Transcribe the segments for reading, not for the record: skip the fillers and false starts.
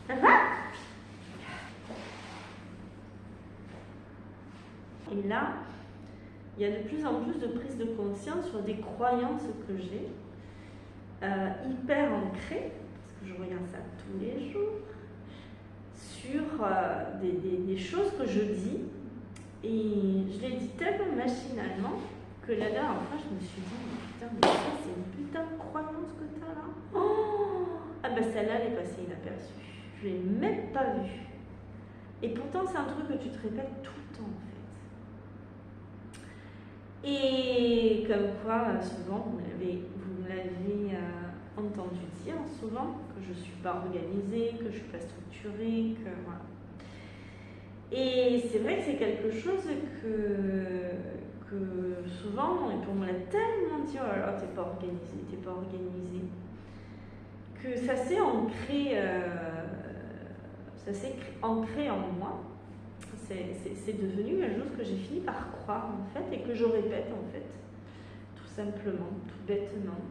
Ça va? Et là, il y a de plus en plus de prise de conscience sur des croyances que j'ai, hyper ancrées, parce que je regarde ça tous les jours, sur des choses que je dis, et je les dis tellement machinalement que la dernière fois, je me suis dit, mais ça, c'est une putain de croyance que t'as là. Oh, ah ben celle-là, elle est passée inaperçue. Je l'ai même pas vue. Et pourtant, c'est un truc que tu te répètes tout le temps, en fait. Et comme quoi, souvent, vous l'avez entendu dire souvent, que je ne suis pas organisée, que je ne suis pas structurée, que voilà. Et c'est vrai que c'est quelque chose que souvent, et on me l'a tellement dit, oh là là, t'es pas organisée, que ça s'est ancré en moi. C'est devenu quelque chose que j'ai fini par croire en fait et que je répète en fait, tout simplement, tout bêtement,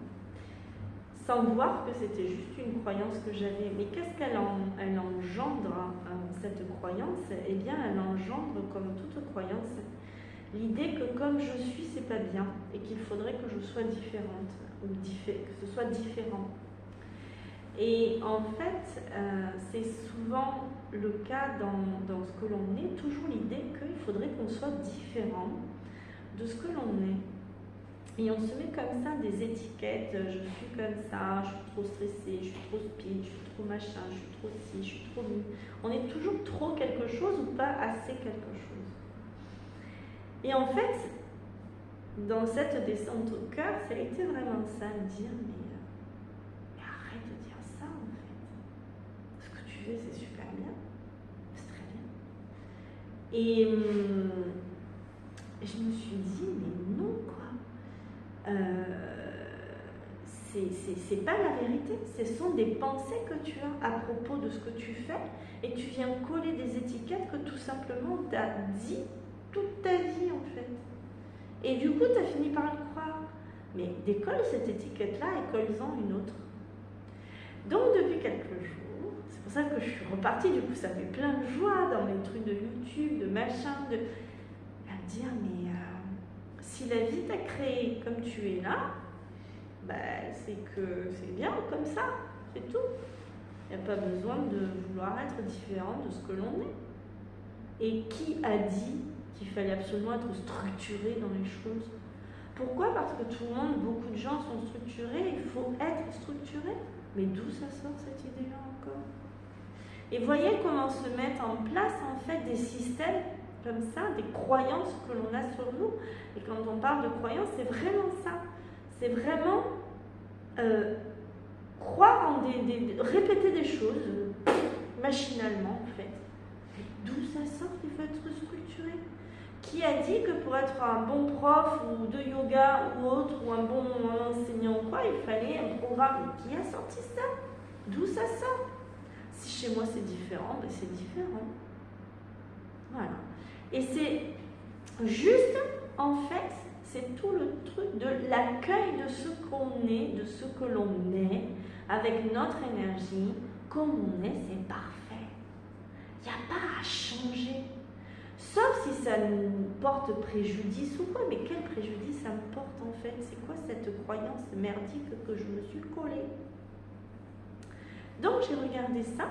sans voir que c'était juste une croyance que j'avais. Mais qu'est-ce qu'elle engendre, cette croyance? Eh bien, elle engendre, comme toute croyance, l'idée que comme je suis, c'est pas bien et qu'il faudrait que je sois différente ou que ce soit différent. Et en fait, c'est souvent le cas dans ce que l'on est, toujours l'idée qu'il faudrait qu'on soit différent de ce que l'on est. Et on se met comme ça des étiquettes, je suis comme ça, je suis trop stressée, je suis trop speed, je suis trop machin, je suis trop ci, je suis trop mi. On est toujours trop quelque chose ou pas assez quelque chose. Et en fait, dans cette descente au cœur, ça a été vraiment ça, me dire, mais arrête de dire ça en fait. Ce que tu fais, c'est super bien, c'est très bien. Et je me suis dit, mais non quoi. C'est pas la vérité, ce sont des pensées que tu as à propos de ce que tu fais et tu viens coller des étiquettes que tout simplement t'as dit toute ta vie en fait. Et du coup, tu as fini par le croire. Mais décolle cette étiquette-là et colle-en une autre. Donc, depuis quelques jours, c'est pour ça que je suis repartie, du coup, ça fait plein de joie dans les trucs de YouTube, de machin, à me dire, mais si la vie t'a créé comme tu es là, bah, c'est que c'est bien comme ça, c'est tout. Il n'y a pas besoin de vouloir être différent de ce que l'on est. Et qui a dit qu'il fallait absolument être structuré dans les choses? Pourquoi? Parce que tout le monde, beaucoup de gens sont structurés, il faut être structuré. Mais d'où ça sort cette idée-là encore? Et voyez comment se mettent en place en fait des systèmes comme ça, des croyances que l'on a sur nous. Et quand on parle de croyances, c'est vraiment ça. C'est vraiment croire en répéter des choses machinalement en fait. D'où ça sort qu'il faut être structuré? Qui a dit que pour être un bon prof ou de yoga ou autre, ou un bon enseignant ou quoi, il fallait un programme? Qui a sorti ça? D'où ça sort? Si chez moi c'est différent, ben c'est différent. Voilà. Et c'est juste, en fait, c'est tout le truc de l'accueil de ce qu'on est, de ce que l'on est, avec notre énergie. Comme on est, c'est parfait. Il n'y a pas à changer. Sauf si ça nous porte préjudice ou quoi. Mais quel préjudice ça me porte en fait? C'est quoi cette croyance merdique que je me suis collée? Donc j'ai regardé ça.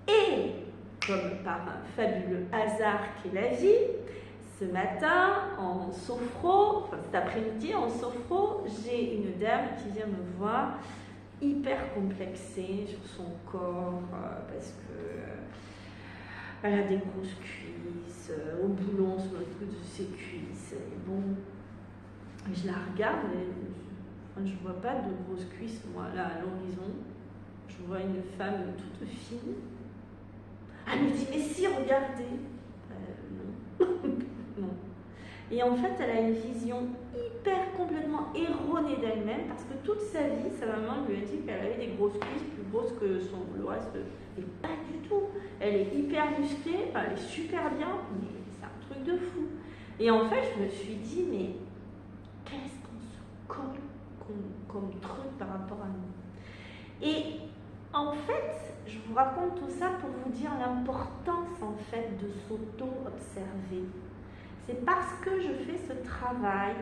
Et comme par un fabuleux hasard qui est la vie, ce matin, en sophro, enfin cet après-midi en sophro, j'ai une dame qui vient me voir, hyper complexée sur son corps, parce que elle a des grosses cuisses, au boulon sur le truc de ses cuisses. Et bon, je la regarde et je ne vois pas de grosses cuisses, moi, là, à l'horizon. Je vois une femme toute fine. Elle me dit, mais si, regardez. Non. Non. Et en fait, elle a une vision hyper complètement erronée d'elle-même parce que toute sa vie, sa maman lui a dit qu'elle avait des grosses cuisses plus grosses que le reste. Et pas du tout. Elle est hyper musclée, enfin, elle est super bien, mais c'est un truc de fou. Et en fait, je me suis dit, mais qu'est-ce qu'on se colle comme truc par rapport à nous? Et En fait, je vous raconte tout ça pour vous dire l'importance en fait de s'auto-observer. C'est parce que je fais ce travail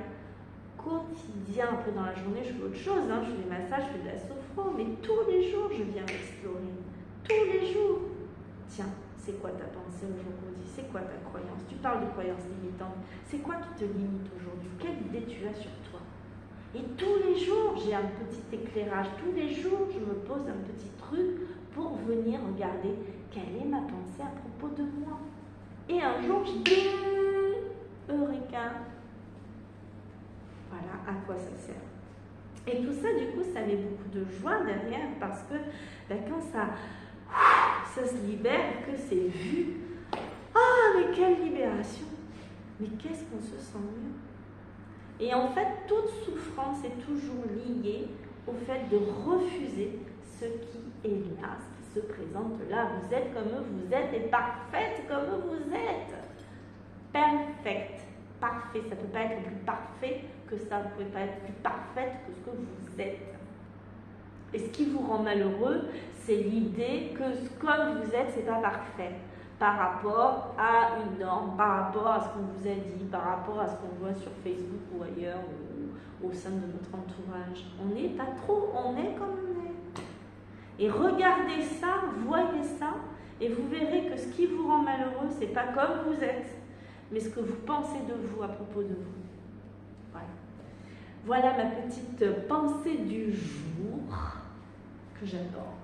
quotidien, un peu dans la journée, je fais autre chose, je fais des massages, je fais de la sophro, mais tous les jours, je viens m'explorer. Tous les jours. Tiens, c'est quoi ta pensée aujourd'hui? C'est quoi ta croyance? Tu parles de croyances limitantes. C'est quoi qui te limite aujourd'hui? Quelle idée tu as sur toi? Et tous les jours, j'ai un petit éclairage. Tous les jours, je me pose un petit truc pour venir regarder quelle est ma pensée à propos de moi. Et un jour, je dis Eureka! Voilà à quoi ça sert. Et tout ça, du coup, ça met beaucoup de joie derrière parce que quand ça se libère, que c'est vu, ah, mais quelle libération! Mais qu'est-ce qu'on se sent mieux? Et en fait, toute souffrance est toujours liée au fait de refuser ce qui est là, ce qui se présente là. Vous êtes comme vous êtes et parfaite comme vous êtes. Perfect, parfait. Ça ne peut pas être plus parfait que ça. Vous ne pouvez pas être plus parfaite que ce que vous êtes. Et ce qui vous rend malheureux, c'est l'idée que comme vous êtes, ce n'est pas parfait. Par rapport à une norme, par rapport à ce qu'on vous a dit, par rapport à ce qu'on voit sur Facebook ou ailleurs, ou au sein de notre entourage. On n'est pas trop, on est comme on est. Et regardez ça, voyez ça, et vous verrez que ce qui vous rend malheureux, ce n'est pas comme vous êtes, mais ce que vous pensez de vous à propos de vous. Voilà. Voilà ma petite pensée du jour, que j'adore.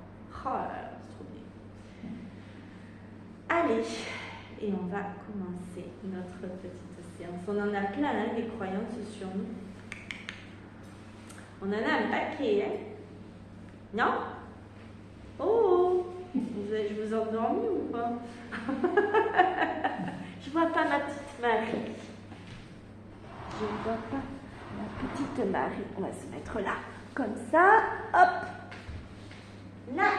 Oh là là. Allez, et on va commencer notre petite séance. On en a plein, des croyances sur nous. On en a un paquet, Non? Oh, je vous endormis ou pas? Je vois pas ma petite Marie. Je vois pas ma petite Marie. On va se mettre là, comme ça. Hop. Là.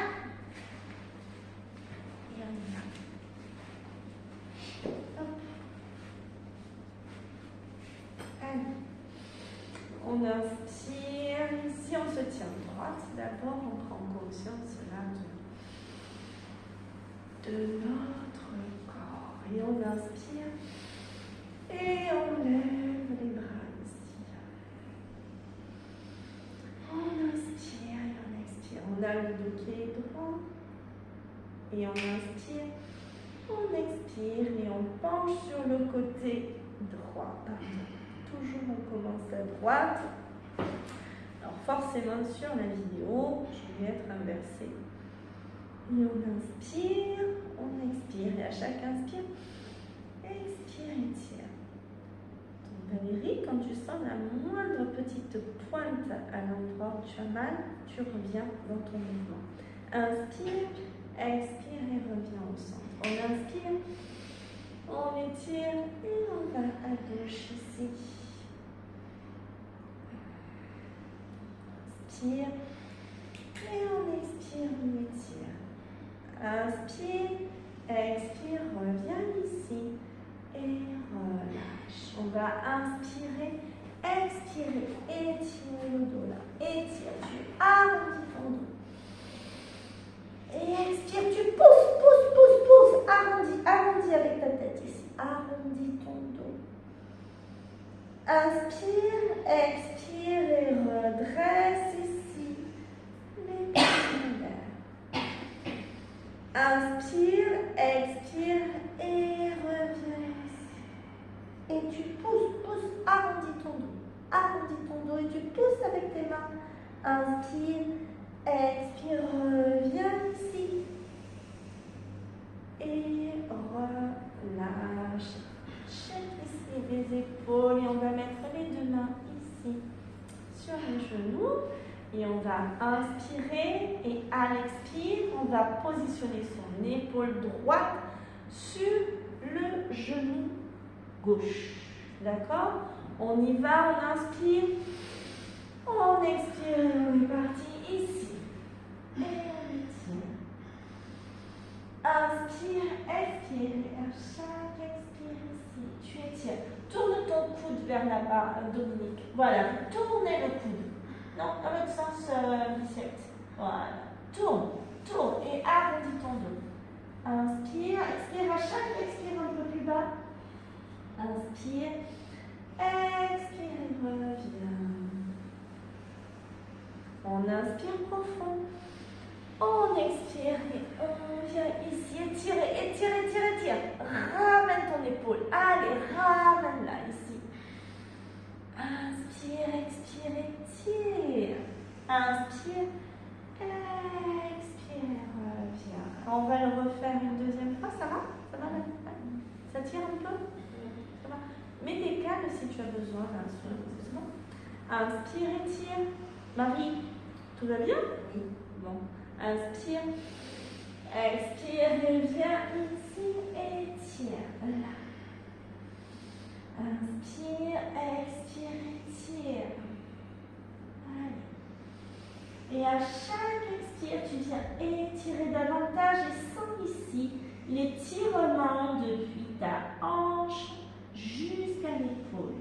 On inspire, ici on se tient droite, d'abord on prend conscience là de notre corps et on inspire et on lève les bras ici. On inspire et on expire, on a le dos qui est droit et on inspire, on expire et on penche sur le côté droit. Toujours on commence à droite. Alors forcément sur la vidéo, je vais être inversée. Et on inspire, on expire. Et à chaque inspire, expire, étire. Donc Valérie, quand tu sens la moindre petite pointe à l'endroit où tu as mal, tu reviens dans ton mouvement. Inspire, expire et reviens au centre. On inspire, on étire et on va à gauche ici. Inspire et on expire, on étire. Inspire, expire, reviens ici et relâche. On va inspirer, expirer, étirer le dos là. Étire, tu arrondis ton dos. Et expire, tu pousses, arrondis avec ta tête ici. Arrondis ton dos. Inspire, expire et redresse ici les pieds en l'air. Inspire, expire et reviens ici. Et tu pousses, arrondis ton dos. Arrondis ton dos et tu pousses avec tes mains. Inspire, expire, reviens ici. Et relâche. Check ici les épaules et on va mettre les deux mains ici sur les genoux et on va inspirer et à l'expire on va positionner son épaule droite sur le genou gauche. D'accord? On y va, on inspire, on expire, on est parti ici et on étire. Inspire, expire et à chaque expire ici, tu étires. Tourne ton coude vers la barre, Dominique. Voilà, tournez le coude. Non, dans l'autre sens, biceps. Voilà, tourne. tourne et arrondis ton dos. Inspire, expire à chaque expire un peu plus bas. Inspire, expire et reviens. On inspire profond. On expire et on vient ici. Étire, étire, étire, étire. Ramène ton épaule. Allez, ramène-la ici. Inspire, expire, étire. Inspire, expire, reviens. On va le refaire une deuxième fois. Ça va? Ça va? Ça tire un peu? Ça va? Mets des câbles si tu as besoin. C'est bon? Inspire, étire. Marie, tout va bien? Oui. Bon. Inspire. Expire et viens ici. Étire. Là. Inspire, expire, étire. Allez. Et à chaque expire, tu viens étirer davantage et sens ici l'étirement depuis ta hanche jusqu'à l'épaule.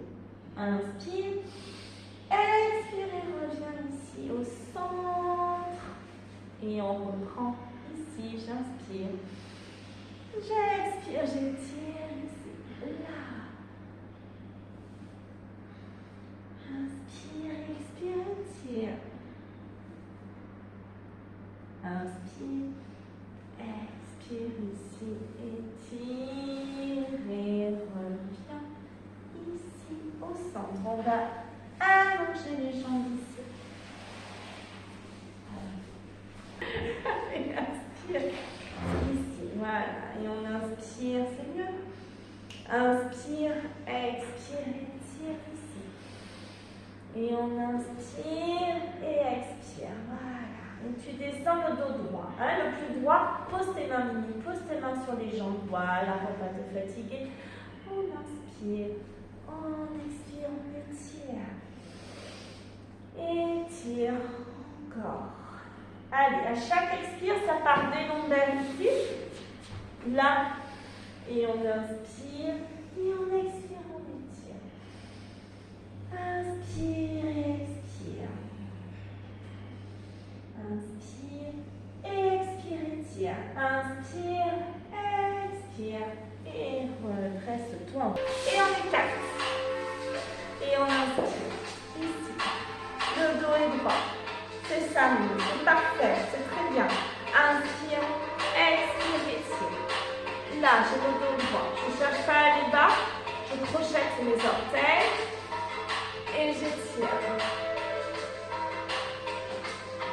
Inspire, expire et reviens ici au centre. Et on reprend ici, j'inspire. J'expire, j'étire ici, là. Inspire, expire, étire. Inspire, expire ici, étire et reviens ici au centre. On va allonger les jambes ici. Et inspire ici, voilà. Et on inspire, c'est mieux. Inspire, expire, étire ici. Et on inspire et expire, voilà. Et tu descends le dos droit, hein, le plus droit. Pose tes mains, Mimi, pose tes mains sur les jambes, voilà, pour ne pas te fatiguer. On inspire, on expire, on étire. Étire encore. Allez, à chaque expire, ça part des lombaires ici, là. Et on inspire, et on expire, on étire. Inspire, expire. Inspire, expire, étire. Inspire, expire. Et redresse-toi. Et on écarte. Et on inspire. Ici. Le dos est droit. C'est ça, c'est parfait. C'est très bien. Inspire, expire, étire. Là, j'ai le dos droit. Je ne cherche pas à aller bas. Je projette mes orteils. Et j'étire.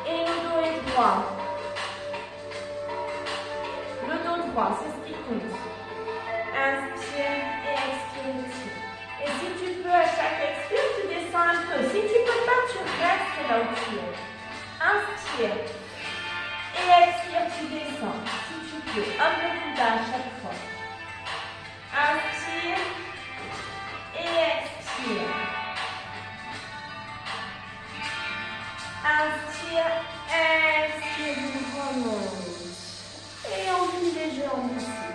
Et le dos est droit. Le dos droit, c'est ce qui compte. Inspire et expire ici. Et si tu peux, à chaque expire, tu descends un peu. Si tu ne peux pas, tu restes là où tu es. Inspire. Et expire, tu descends. Si tu peux, un peu plus bas à chaque fois. Inspire. Et expire. Inspire, expire, on remonte. Et on plie les jambes ici.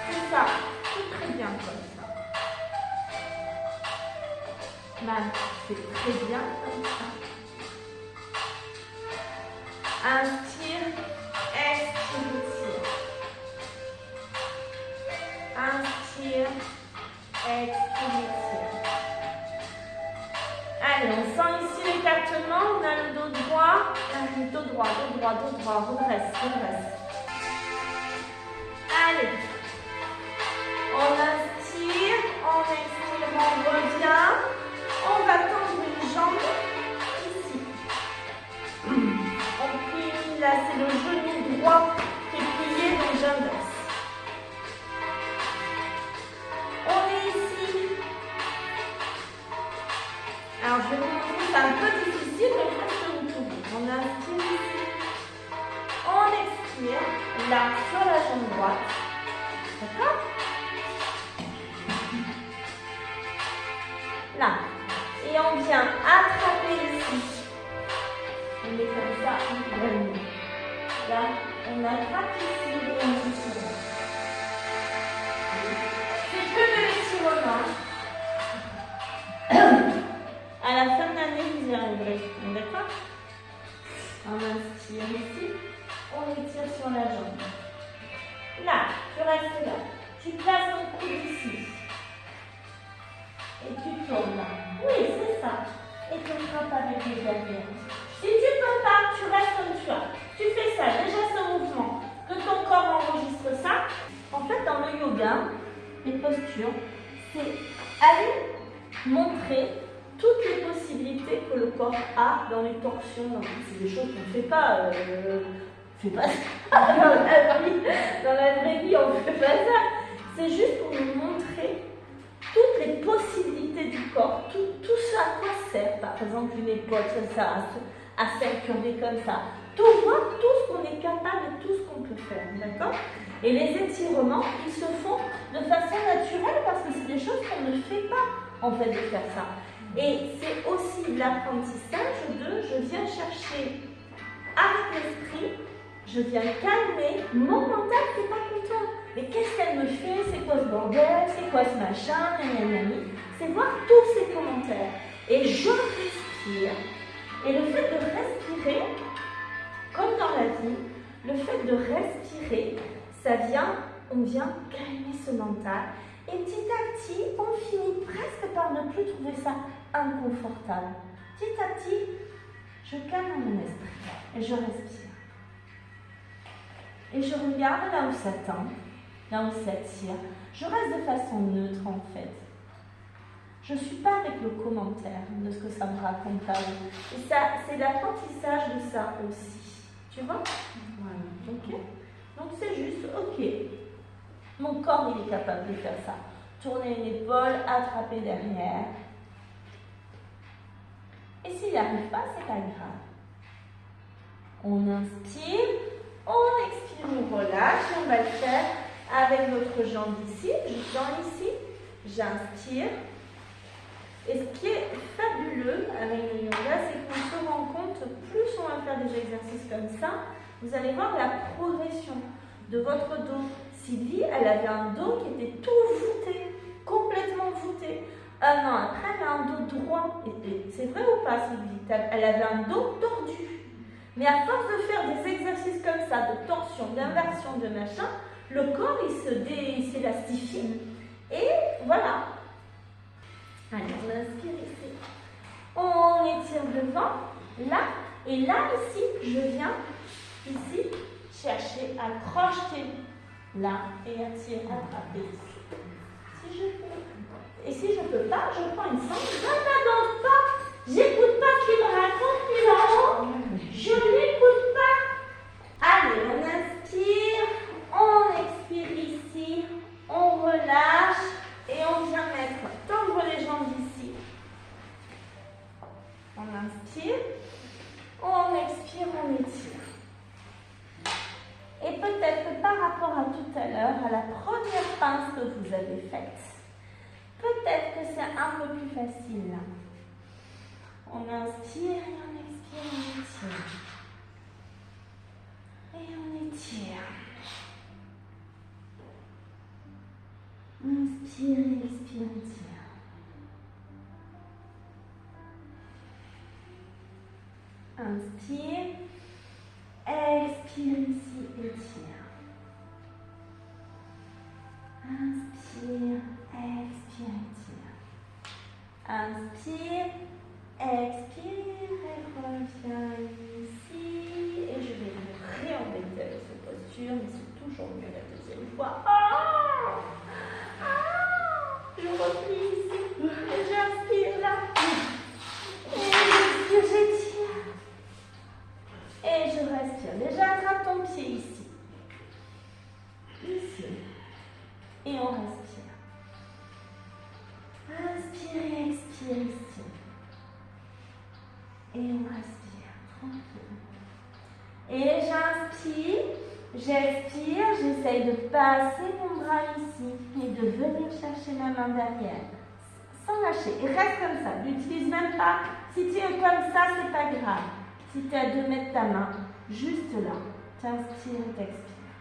C'est ça, c'est très bien comme ça. Là, c'est très bien comme ça. Inspire, expire, étire. Inspire, expire, étire. Allez, on sent ici l'écartement, on a le dos droit. Allez, dos droit, dos droit, dos droit, redresse, redresse. Allez. On inspire, on expire, on revient. On va tendre les jambes ici. On plie, là c'est le genou droit qui est plié, donc j'inverse. On est ici. Alors je vais vous montrer, c'est un peu difficile, mais presque vous pouvez. On inspire ici. On expire, là sur la jambe droite. D'accord? Là. Et on vient attraper ici. On met comme ça, on donne. Là, on attrape ici et on étire. C'est que de l'étirement. À la fin de l'année, vous y arriverez. D'accord? On inspire ici. On étire sur la jambe. Là, tu restes là. Tu places ton coude ici. Et tu tournes là. Oui, c'est ça. Et tu frappes avec les derrière. Si tu ne peux pas, tu restes comme tu as. Tu fais ça, déjà ce mouvement. Que ton corps enregistre ça. En fait, dans le yoga, les postures, c'est aller montrer toutes les possibilités que le corps a dans les torsions. C'est des choses qu'on ne fait pas. Fait pas ça dans la vie. Dans la vraie vie, on ne fait pas ça. C'est juste pour nous montrer toutes les possibilités du corps, tout ce à quoi sert. Par exemple, une épaule, ça sert à s'incurver comme ça. Voir tout ce qu'on est capable et tout ce qu'on peut faire. D'accord? Et les étirements, ils se font de façon naturelle parce que c'est des choses qu'on ne fait pas, en fait, de faire ça. Et c'est aussi l'apprentissage de je viens chercher avec l'esprit, je viens calmer mon mental qui n'est pas content. Mais qu'est-ce qu'elle me fait? C'est quoi ce bordel? C'est quoi ce machin? C'est voir tous ces commentaires. Et je respire. Et le fait de respirer, comme dans la vie, le fait de respirer, on vient calmer ce mental. Et petit à petit, on finit presque par ne plus trouver ça inconfortable. Petit à petit, je calme mon esprit et je respire. Et je regarde là où ça tend, là où ça tire. Je reste de façon neutre en fait. Je ne suis pas avec le commentaire de ce que ça me raconte. Et ça, c'est l'apprentissage de ça aussi. Tu vois? Voilà. Ok? Donc c'est juste, ok. Mon corps, il est capable de faire ça. Tourner une épaule, attraper derrière. Et s'il n'y arrive pas, c'est pas grave. On inspire, on expire, on relâche. On va le faire avec notre jambe ici. Je tends ici, j'inspire. Et ce qui est fabuleux avec le yoga, c'est qu'on se rend compte, plus on va faire des exercices comme ça, vous allez voir la progression de votre dos. Sylvie, elle avait un dos qui était tout voûté, complètement voûté. Un an après, elle a un dos droit. Et c'est vrai ou pas, Sylvie? Elle avait un dos tordu. Mais à force de faire des exercices comme ça, de torsion, d'inversion, de machin, le corps, il s'élastifie. Et voilà. Allez, on inspire ici. On étire devant, là. Et là, ici, je viens, ici, chercher à crocheter. Là, et attirer, attraper ici. Si je peux. Et si je ne peux pas, je prends une sangle. Je n'adore pas. J'écoute pas ce qu'il me raconte, lui là-haut. Je n'écoute pas. Allez, on inspire. On expire ici. On relâche. Et on vient tendre les jambes ici. On inspire. On expire, on étire. Et peut-être que par rapport à tout à l'heure, à la première pince que vous avez faite, peut-être que c'est un peu plus facile là. On inspire et on expire, on étire. Et on étire. Inspire et expire, étire. Inspire. Expire ici, étire. Inspire, expire, étire. Inspire, expire et reviens ici. Et je vais me réembêter avec cette posture, mais c'est toujours mieux la deuxième fois. Oh, je replie ici. Et j'inspire là. Et j'expire, j'étire. Et je respire. Déjà, attrape ton pied ici. Ici. Et on respire. Inspire et expire ici. Et on respire. Tranquille. Et j'inspire. J'expire. J'essaye de passer mon bras ici. Et de venir chercher ma main derrière. Sans lâcher. Et reste comme ça. N'utilise même pas. Si tu es comme ça, c'est pas grave. Si tu es à 2 mètres ta main, juste là, tu inspires et t'expires.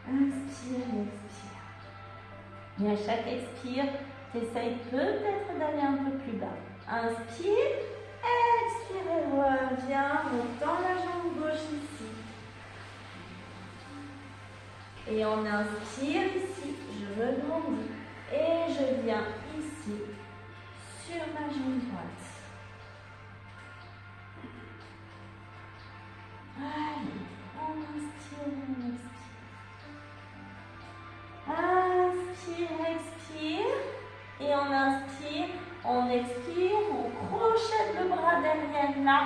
Inspire et expire. Et à chaque expire, tu essayes peut-être d'aller un peu plus bas. Inspire Expirez, reviens, on tend la jambe gauche ici. Et on inspire ici, je rebondis. Et je viens ici, sur ma jambe droite. Allez, on inspire, on expire. Inspire, expire. Et on inspire, on expire, on crochette le bras derrière là.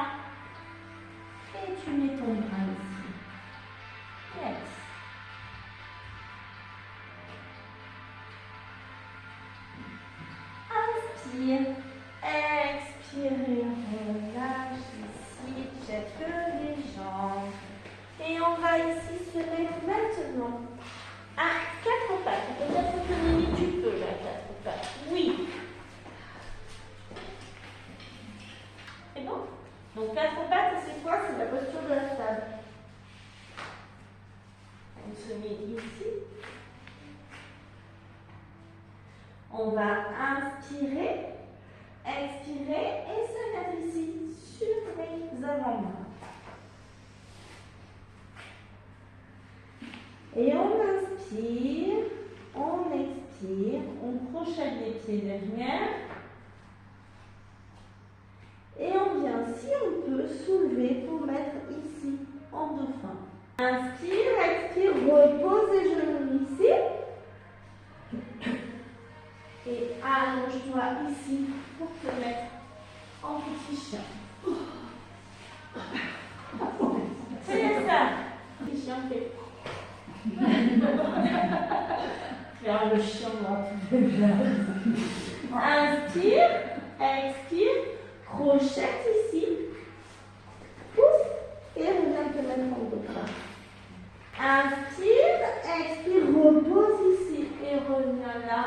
Et tu mets ton bras ici. Yes. Inspire, expire, relâche ici, jette les jambes. Et on va ici se mettre maintenant à quatre pattes. Peut-être que Mimi, tu peux là, quatre pattes. Oui. C'est bon? Donc quatre pattes, c'est quoi? C'est la posture de la table. On se met ici. On va inspirer, expirer et se mettre ici sur les avant-bras. Et on inspire, on expire, on crochette les pieds derrière. Et on vient, si on peut, soulever pour mettre ici en dauphin. Inspire, expire, repose les genoux ici. Et allonge-toi ici pour te mettre en petit chien. C'est ça. Petit chien fait. Faire le chien dans toutes les places. Inspire, expire, crochette ici. Pousse et reviens te mettre en dauphin. Inspire, expire, repose ici et reviens là.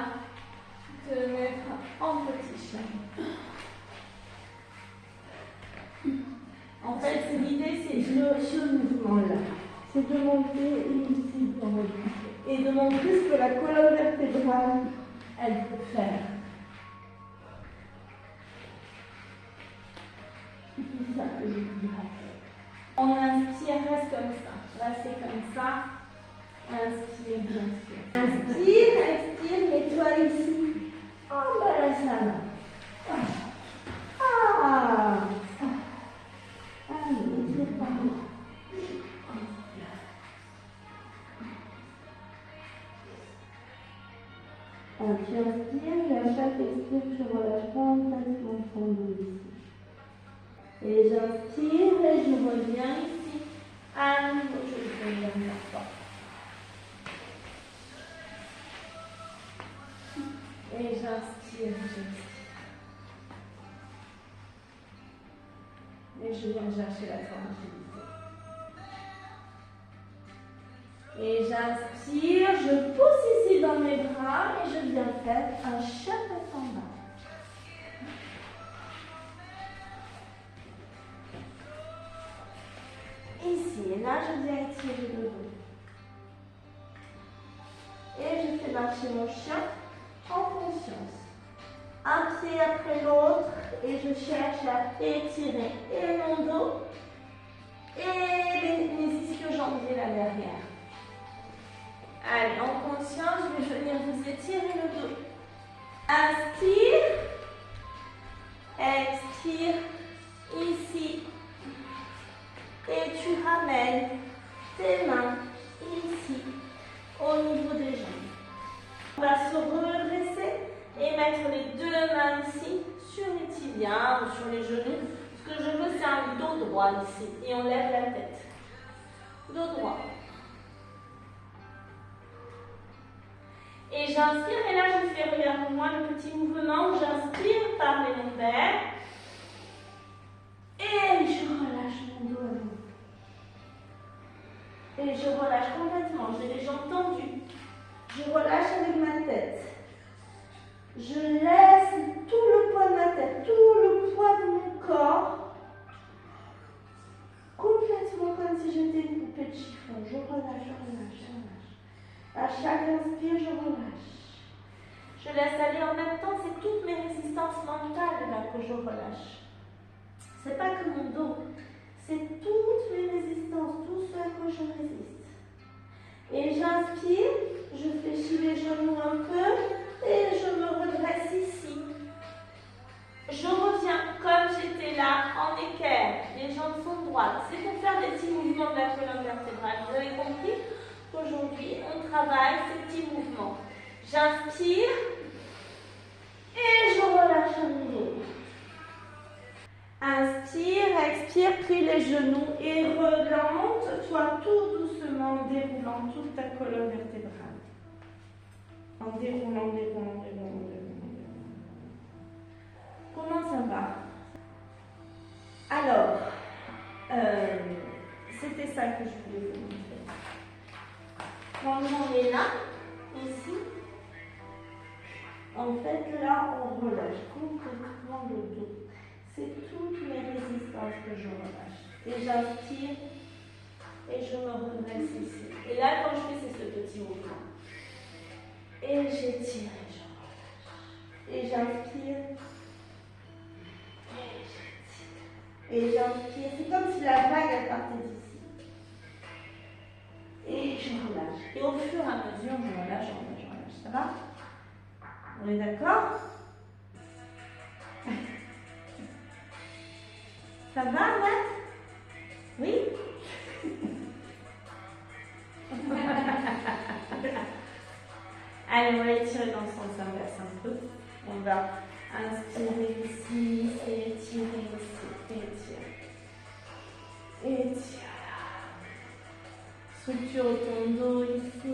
Te mettre en petit chien. En fait, l'idée, c'est ce mouvement-là. C'est de monter ici dans le buste et de montrer ce que la colonne vertébrale, elle peut faire. C'est ça que je dirais. On inspire, reste comme ça. Restez comme ça. Inspire, inspire. Inspire, expire, mets-toi ici. En balasana. Allez, tire par là. Tu inspires, et à chaque expire, je relâche complètement ton dos ici. Et j'inspire et je reviens ici. À nouveau, je reviens vers toi. Et j'inspire, j'expire. Et je viens chercher la tranquillité. Et j'inspire, je pousse ici dans mes bras et je viens faire un chat tête en bas. Ici, et là je viens étirer le dos. Et je fais marcher mon chien en conscience. Un pied après l'autre et je cherche à étirer et mon dos et mes ischio-jambiers là derrière. Allez, en conscience, je vais venir vous étirer le dos. Inspire, expire, ici. Et tu ramènes tes mains ici, au niveau des jambes. On va se redresser et mettre les deux mains ici, sur les tibias ou sur les genoux. Ce que je veux, c'est un dos droit ici. Et on lève la tête. Dos droit. Et j'inspire, et là je fais, regarde-moi le petit mouvement, j'inspire par les lombaires. Et je relâche mon dos à nouveau. Et je relâche complètement, j'ai les jambes tendues. Je relâche avec ma tête. Je laisse tout le poids de ma tête, tout le poids de mon corps, complètement comme si j'étais une poupée de chiffon. Je relâche, je relâche, je relâche. À chaque inspire, je relâche. Je laisse aller en même temps, c'est toutes mes résistances mentales là que je relâche. C'est pas que mon dos, c'est toutes mes résistances, tout ce à quoi je résiste. Et j'inspire, je fléchis les genoux un peu et je me redresse ici. Je reviens comme j'étais là, en équerre. Les jambes sont droites. C'est pour faire des petits mouvements de la colonne vertébrale. Vous avez compris qu'aujourd'hui, on travaille ces petits mouvements. J'inspire et je relâche à nouveau. Inspire, expire, plie les genoux et relante-toi tout doucement en déroulant toute ta colonne vertébrale. En déroulant. Comment ça va? Alors, c'était ça que je voulais vous montrer. Quand on est là, ici, en fait, là, on relâche complètement le dos. C'est toutes mes résistances que je relâche. Et j'inspire et je me redresse ici. Et là, quand je fais, c'est ce petit mouvement. Et j'étire et je relâche. Et j'inspire. Et j'inspire. C'est comme si la vague elle partait d'ici. Et je relâche. Et au fur et à mesure, je relâche. Ça va? On est d'accord? Ça va, Matt? Oui? Allez, on va étirer dans le sens inverse un peu. On va inspirer ici, et étirer ici, étire. Structure ton dos ici,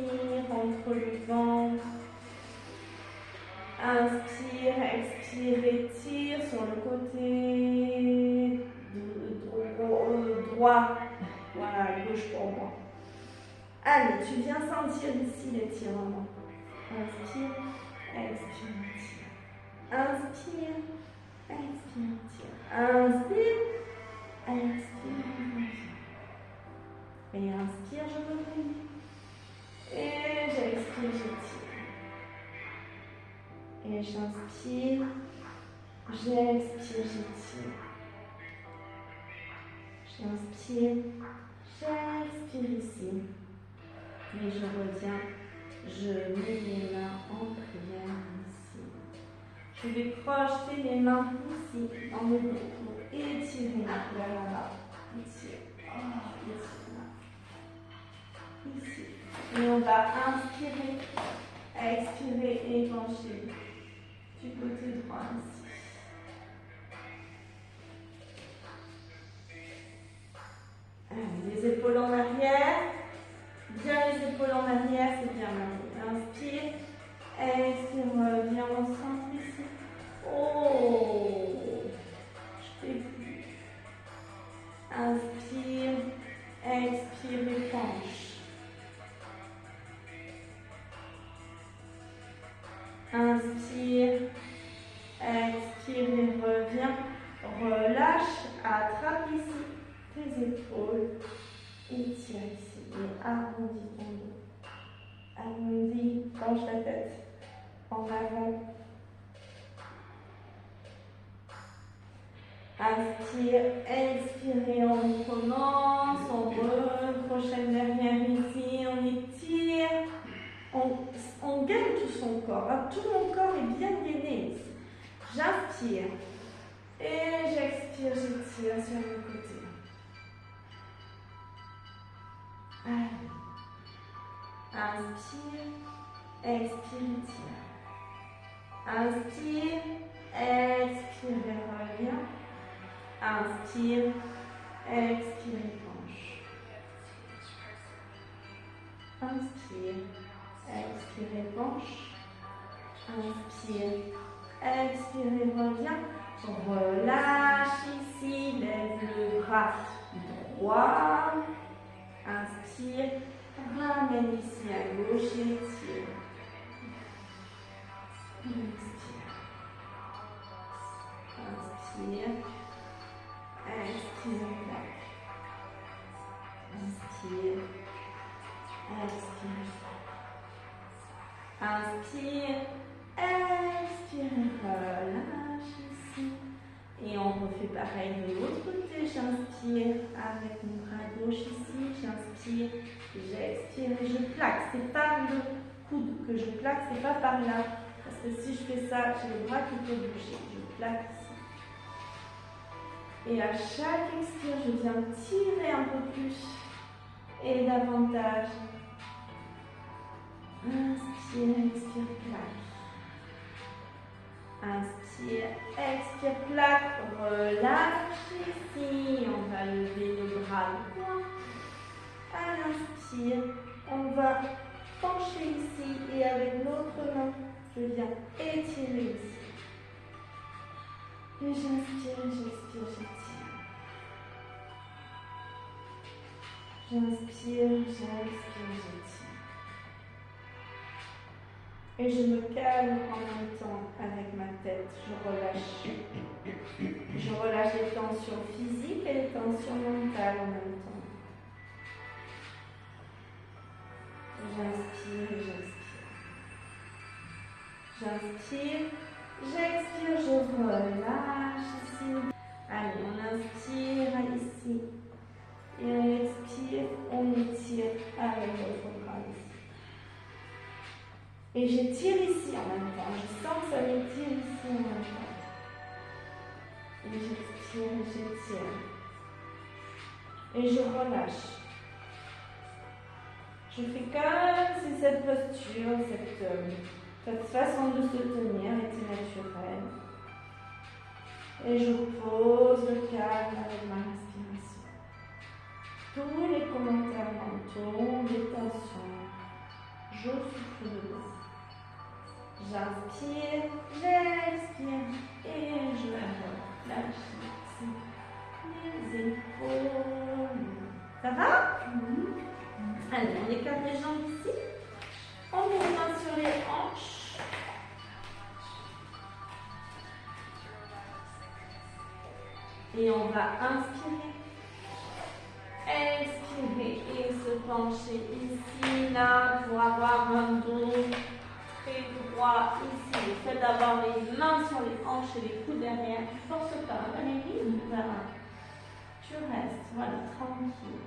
rentre le ventre. Inspire, expire, étire sur le côté droit. Voilà, gauche pour moi. Allez, tu viens sentir ici l'étirement. Inspire, expire, étire. Inspire, expire, étire. Inspire, expire, étire. Et inspire, je me plie. Et j'expire, j'étire. Et j'inspire, j'expire, j'étire. J'inspire, j'expire ici. Et je reviens, je mets les mains en prière ici. Je vais projeter les mains ici, dans le dos, pour étirer vers là-bas. Ici. Oh, ici. Ici. Et on va inspirer, expirer et pencher du côté droit ici. Allez, les épaules en arrière. Bien les épaules en arrière, c'est bien marié. Inspire, expire, reviens au centre ici. Oh, je fais plus. Inspire, expire et penche. Inspire, expire et reviens. Relâche, attrape ici tes épaules. Étire ici et arrondis ton dos. Arrondis, penche la tête en avant. Inspire, expire et on recommence. On prochaine dernière ici, on étire. On gaine tout son corps. Hein. Tout mon corps est bien gainé ici. J'inspire et j'expire, j'étire sur le côté. Allez. Inspire, expire, étire. Inspire, expire et reviens. Inspire, expire et penche. Inspire, expire et penche. Inspire, expire et reviens. Relâche ici, lève le bras droit. Inspire, ramène ici à gauche et étire. Inspire. Inspire. Expire. Inspire. Expire. Inspire. Expire. Relâche ici. Et on refait pareil de l'autre côté. J'inspire avec mon bras gauche ici. J'inspire, j'expire et je plaque. C'est par le coude que je plaque, c'est pas par là. Parce que si je fais ça, j'ai le bras qui peut bouger. Je plaque ici. Et à chaque expire, je viens tirer un peu plus et davantage. Inspire, expire, plaque. Inspire, expire, plaque. Relâche ici. On va lever le bras droit. À l'inspire, on va pencher ici et avec l'autre main, je viens étirer ici. Et j'inspire, j'expire, j'étire. J'inspire, j'expire, j'étire. Et je me calme en même temps avec ma tête. Je relâche. Je relâche les tensions physiques et les tensions mentales en même temps. J'inspire et j'expire. J'inspire, j'expire, je relâche ici. Allez, on inspire ici. Et on expire, on étire avec notre bras ici. Et j'étire ici en même temps. Je sens que ça m'étire ici en même temps. Et j'expire et j'étire. Et je relâche. Je fais comme si cette posture, cette façon de se tenir était naturelle. Et je pose le calme avec ma respiration. Tous les commentaires mentaux, les tensions, je souffle dedans. J'inspire, j'expire et je relâche ici les épaules. Ça va? Allez, on écarte les jambes ici. On met les mains sur les hanches. Et on va inspirer, expirer et se pencher ici, là, pour avoir un dos très droit ici. Le fait d'avoir les mains sur les hanches et les coudes derrière, tu ne forces pas. Valérie, voilà. Tu restes, voilà, tranquille.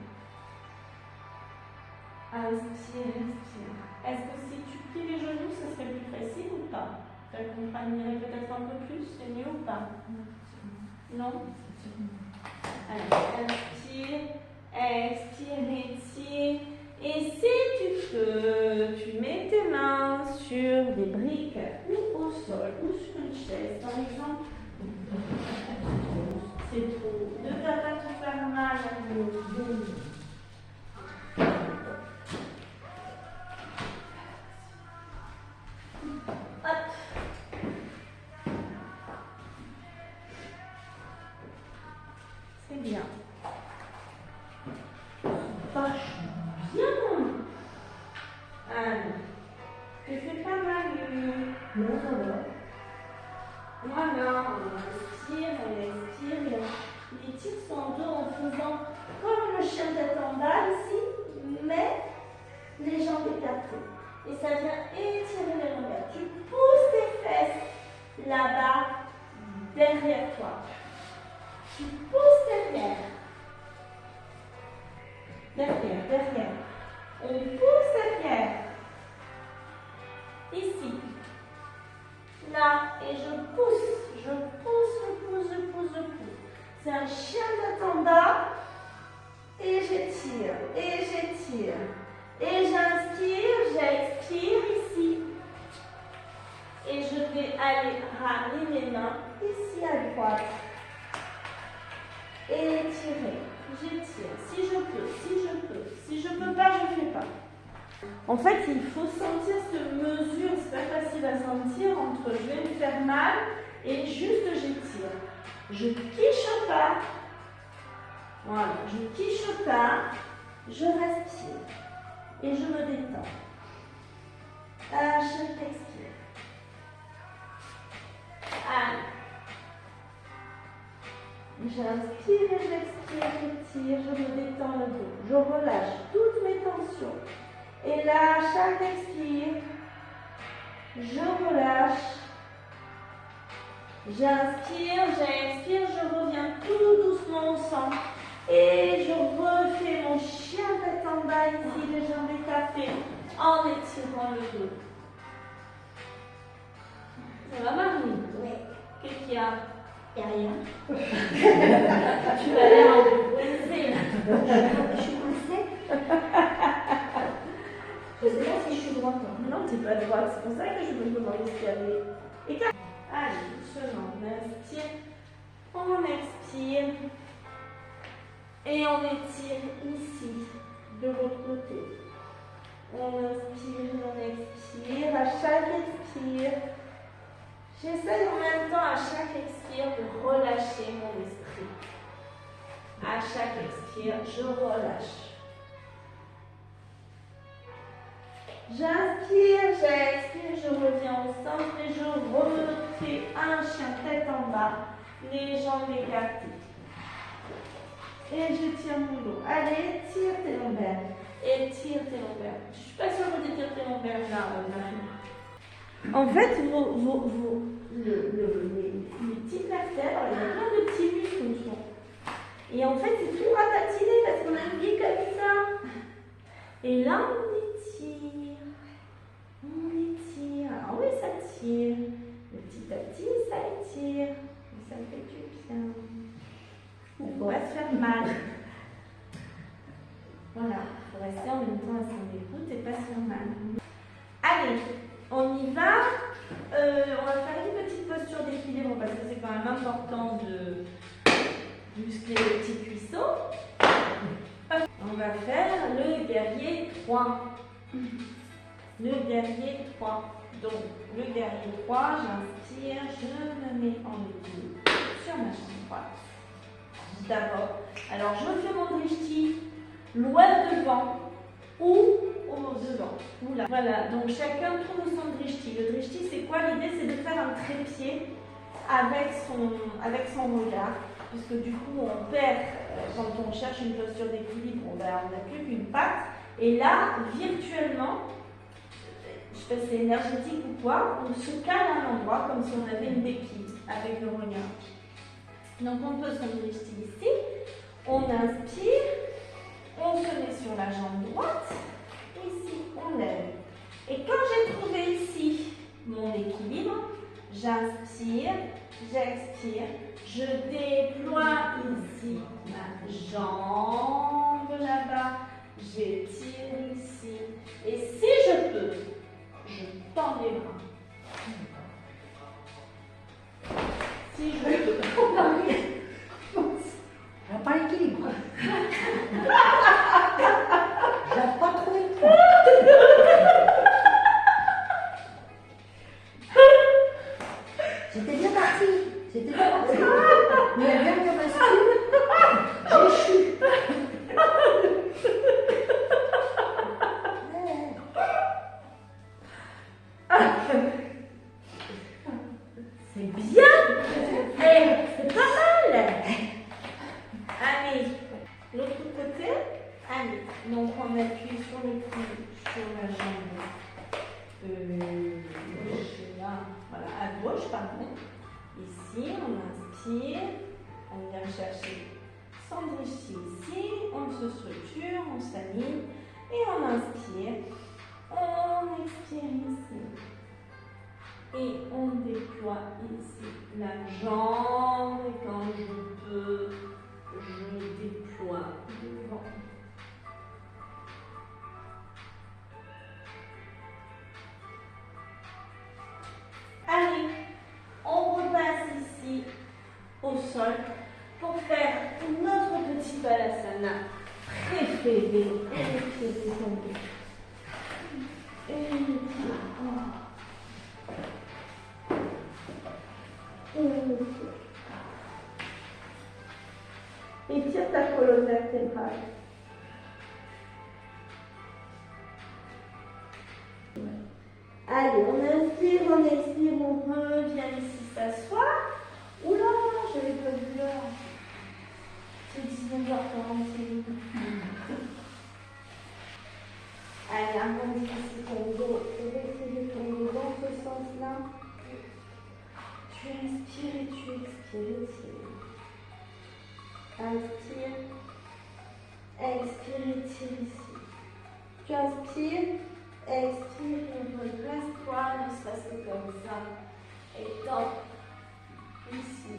Inspire, inspire. Est-ce que si tu plies les genoux, ce serait plus facile ou pas? Tu accompagnerais peut-être un peu plus, c'est mieux ou pas? Non? Allez, inspire, expire, étire. Et si tu peux, tu mets tes mains sur des briques ou au sol ou sur une chaise, par exemple. C'est trop. Ne va pas te faire mal à nous. C'est bien. Vachement bien. Allez. Tu fais pas mal. Non, ça va. Voilà. On inspire, on expire. Les tire son dos en faisant comme le chien tête en bas ici, mais les jambes écartées. Et ça vient étirer les revers. Tu pousses tes fesses là-bas, derrière toi. Tu pousses derrière. Derrière. On pousse derrière. Ici. Là. Et je pousse. Je pousse. C'est un chien de en bas. Et j'étire. Et j'inspire, j'expire ici. Et je vais aller ramener mes mains ici à droite. Et étirer. J'étire. Si je peux. Si je peux pas, je ne fais pas. En fait, il faut sentir cette mesure. C'est pas facile à sentir entre je vais me faire mal et juste j'étire. Je quiche pas. Voilà, je quiche pas. Je respire. Et je me détends. À chaque expire. Allez. J'inspire et j'expire, j'étire, je me détends le dos. Je relâche toutes mes tensions. Et là, à chaque expire, je relâche J'inspire, j'expire, je reviens tout doucement au centre. Et je refais mon chien tête en bas ici, les jambes écartées, en étirant le dos. Ça va, Marie? Oui. Qu'est-ce qu'il y a? Il n'y a rien. Tu as l'air un peu coincée. Je suis coincée. Je ne sais pas si je suis droite. Non, tu n'es pas droite, c'est pour ça que je me demande ce qu'il y avait. Écarte. Allez, doucement, on inspire, on expire. Et on étire ici, de l'autre côté. On inspire, on expire. À chaque expire, j'essaie en même temps à chaque expire de relâcher mon esprit. À chaque expire, je relâche. J'inspire, j'expire, je reviens au centre et je refais un chien tête en bas, les jambes écartées. Et je tire mon dos. Allez, tire tes lombaires. Et tire tes lombaires. Je ne suis pas sûre que tu tires tes lombaires là, Marie. En fait, les petites vertèbres, il y a plein de petits muscles autour. Et en fait, c'est tout ratatiné parce qu'on a une vie comme ça. Et là, on étire. On étire. Alors oui, ça tire. Mais petit à petit, ça étire. Et ça fait du bien. Il faut pas se faire mal. Voilà, il faut rester en même temps à son écoute et pas se faire mal. Allez, on y va. On va faire une petite posture d'équilibre parce que c'est quand même important de muscler le petit cuisseau. On va faire le guerrier 3. Le guerrier 3. Donc, le guerrier 3, j'inspire, je me mets en équilibre sur ma jambe droite. D'abord, alors je fais mon drishti loin devant ou au devant. Oula. Voilà, donc chacun trouve son drishti. Le drishti, c'est quoi? L'idée, c'est de faire un trépied avec son regard, puisque du coup, on perd, quand on cherche une posture d'équilibre, on n'a plus qu'une patte. Et là, virtuellement, je sais pas si c'est énergétique ou quoi, on se cale à un endroit comme si on avait une béquille avec le regard. Donc on pose son drishti ici, on inspire, on se met sur la jambe droite, ici on lève. Et quand j'ai trouvé ici mon équilibre, j'inspire, j'expire, je déploie ici ma jambe là-bas, j'étire ici. Et si je peux, je tends les bras. Si je peux. Elle n'a pas l'équilibre. Je n'ai pas trouvé le point. C'était bien parti. C'était bien parti. Mais la dernière bascule, j'ai échoué. C'est bien. C'est pas mal. Allez, l'autre côté. Allez, donc on appuie sur le coude, sur la jambe gauche, là, voilà, à gauche, pardon. Ici, on inspire, on vient chercher son drishti ici, on se structure, on s'aligne et on inspire, on expire ici. Et on déploie ici la jambe et quand je peux, je déploie devant. Allez, on repasse ici au sol pour faire notre petit balasana préféré. Et les pieds détendus. Et les pieds. Et tire ta colonne vertébrale. Allez, on inspire, on expire, on revient ici s'asseoir. Oula, j'avais pas vu l'heure. C'est 19h41. Allez, arrondis ici ton dos. Essayer de ton dos dans ce sens-là. Tu inspires et tu expires, étire. Inspire, expire, étire ici. Tu inspires, expire et redresse-toi, ne serait-ce que comme ça. Et tends ici,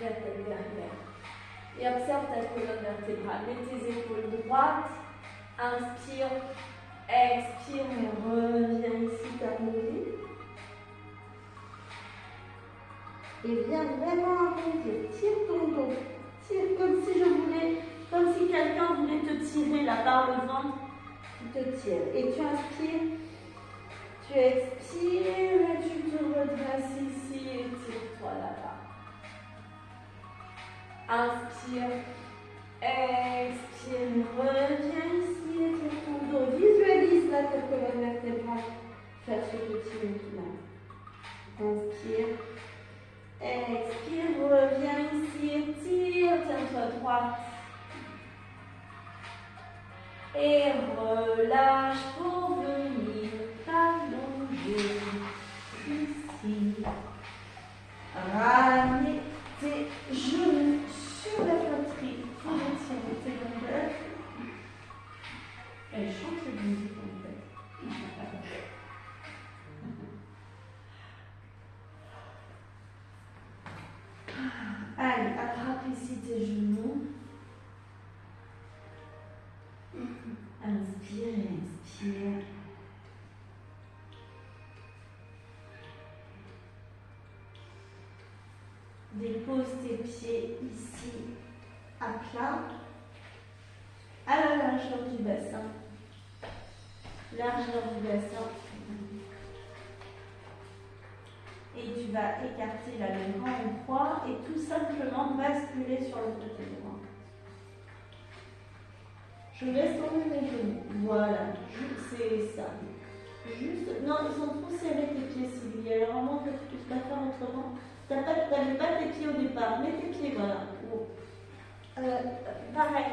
la tête derrière. Et observe ta colonne vertébrale. Mets tes épaules droites. Inspire, expire et reviens ici t'arrondir. Et viens vraiment arrondir. Tire ton dos. Tire comme si quelqu'un voulait te tirer là par le ventre. Tu te tires. Et tu inspires. Tu expires et tu te redresses ici et tire-toi là-bas. Inspire, expire, reviens ici et tire ton dos. Visualise là ta colonne vertébrale. Faire ce petit mouvement. Inspire, expire, reviens ici et tire. Tiens-toi droite. Et relâche pour venir t'allonger ici. Ramenez tes genoux sur la poitrine. Pour étirer tes gondelettes. Elle chante cette musique en fait. Allez, attrape ici tes genoux. Inspire, expire. Dépose tes pieds ici à plat, à la largeur du bassin. Largeur du bassin. Et tu vas écarter là le grand en croix et tout simplement basculer sur le côté droit. Je laisse tomber mes genoux. Voilà, c'est ça. Juste, non, ils sont trop serrés tes pieds, Sylvie. Il y a vraiment que tu puisses pas faire autrement. Tu n'avais pas tes pieds au départ. Mets tes pieds, voilà. Oh. Pareil,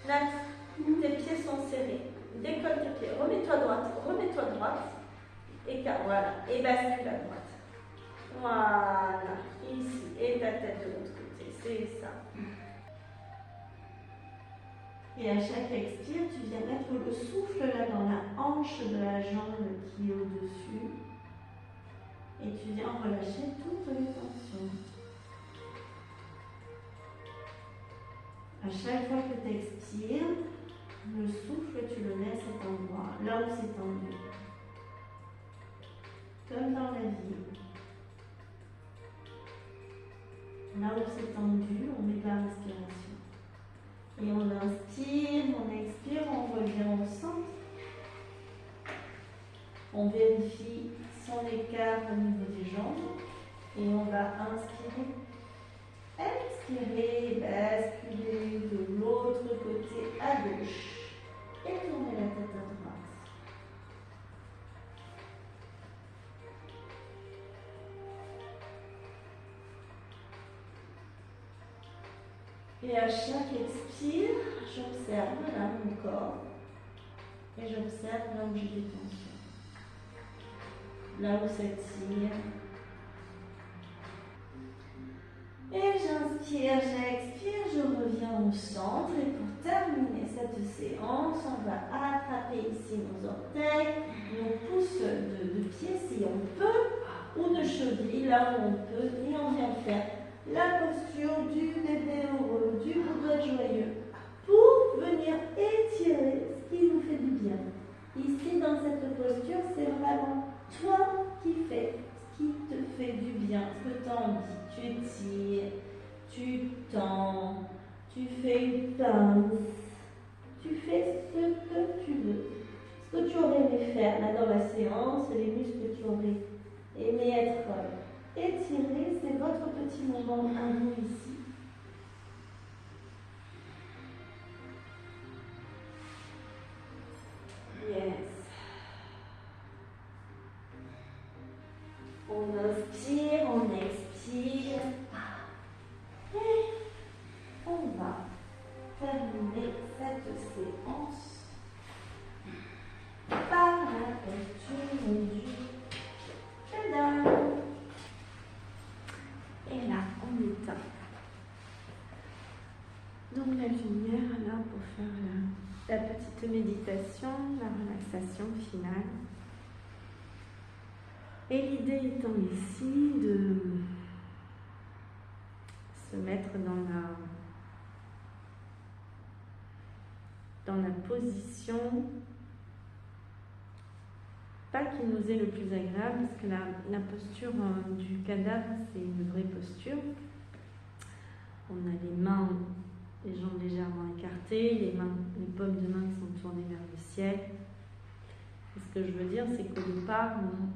Nat. Tes pieds sont serrés. Décolle tes pieds. Remets-toi droite. Écart, voilà. Et bascule à droite. Voilà. Ici. Et ta tête de l'autre côté. C'est ça. Et à chaque expire, tu viens mettre le souffle là dans la hanche de la jambe qui est au-dessus. Et tu viens relâcher toutes les tensions. À chaque fois que tu expires, le souffle, tu le mets à cet endroit, là où c'est tendu. Comme dans la vie. Là où c'est tendu, on met la respiration. Et on inspire, on expire, on revient au centre. On vérifie son écart au niveau des jambes. Et on va inspirer, expirer, basculer de l'autre côté à gauche. Et tourner la tête à droite. Et à chaque expire, j'observe là mon corps et j'observe là où j'ai des tensions, là où ça tire. Et j'inspire, j'expire, je reviens au centre et pour terminer cette séance, on va attraper ici nos orteils, nos pouces de pied si on peut, ou de cheville là où on peut, et on vient faire la posture du bébé heureux, du Bouddha joyeux, pour venir étirer ce qui nous fait du bien. Ici, dans cette posture, c'est vraiment toi qui fais ce qui te fait du bien, ce que tu as envie. Tu étires, tu tends, tu fais une pince, tu fais ce que tu veux. Ce que tu aurais aimé faire là dans la séance, les muscles que tu aurais aimé être étirés, c'est votre petit moment à vous ici. Yes. On inspire, on expire. Et on va terminer cette séance par la posture du pédale. la petite méditation, la relaxation finale. Et l'idée étant ici de se mettre dans la position, pas qui nous est le plus agréable, parce que la posture du cadavre, c'est une vraie posture. On a les jambes légèrement écartées, les paumes de main qui sont tournées vers le ciel. Et ce que je veux dire, c'est qu'au départ, on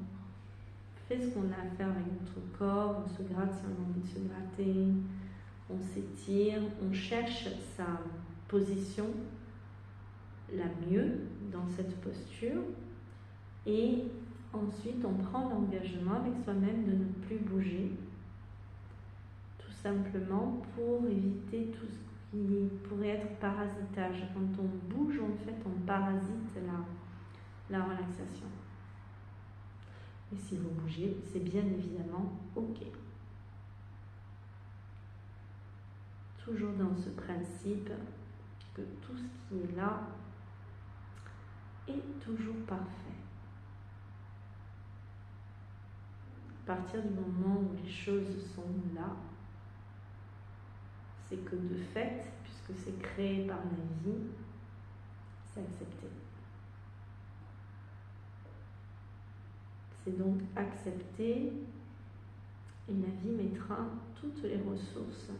fait ce qu'on a à faire avec notre corps, on se gratte si on a envie de se gratter, on s'étire, on cherche sa position la mieux dans cette posture et ensuite on prend l'engagement avec soi-même de ne plus bouger, tout simplement pour éviter tout ce qui pourrait être parasitage. Quand on bouge, en fait, on parasite la relaxation. Et si vous bougez, c'est bien évidemment OK. Toujours dans ce principe que tout ce qui est là est toujours parfait. À partir du moment où les choses sont là, c'est que de fait, puisque c'est créé par la vie, c'est accepté. C'est donc accepté et la vie mettra toutes les ressources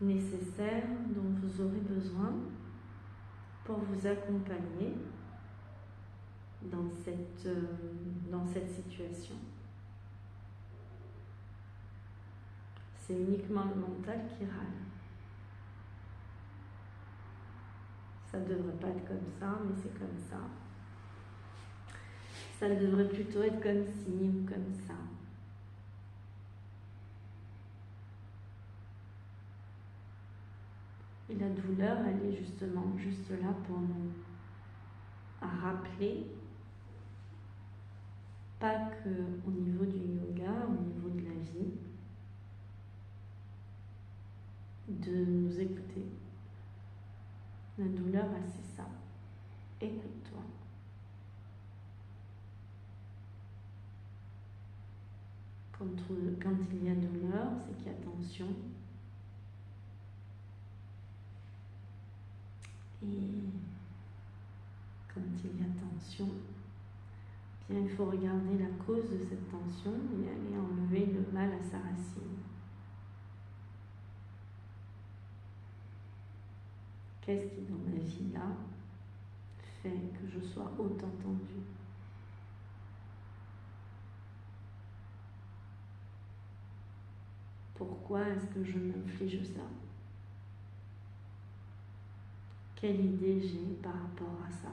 nécessaires dont vous aurez besoin pour vous accompagner dans cette situation. C'est uniquement le mental qui râle. Ça ne devrait pas être comme ça, mais c'est comme ça. Ça devrait plutôt être comme ci ou comme ça. Et la douleur, elle est justement juste là pour nous rappeler, pas qu'au niveau du yoga, au niveau de la vie, de nous écouter. La douleur, c'est ça. Écoute-toi. Quand il y a douleur, c'est qu'il y a tension. Et quand il y a tension, bien, il faut regarder la cause de cette tension et aller enlever le mal à sa racine. Qu'est-ce qui, dans ma vie là, fait que je sois autant tendue? Pourquoi est-ce que je m'inflige ça? Quelle idée j'ai par rapport à ça?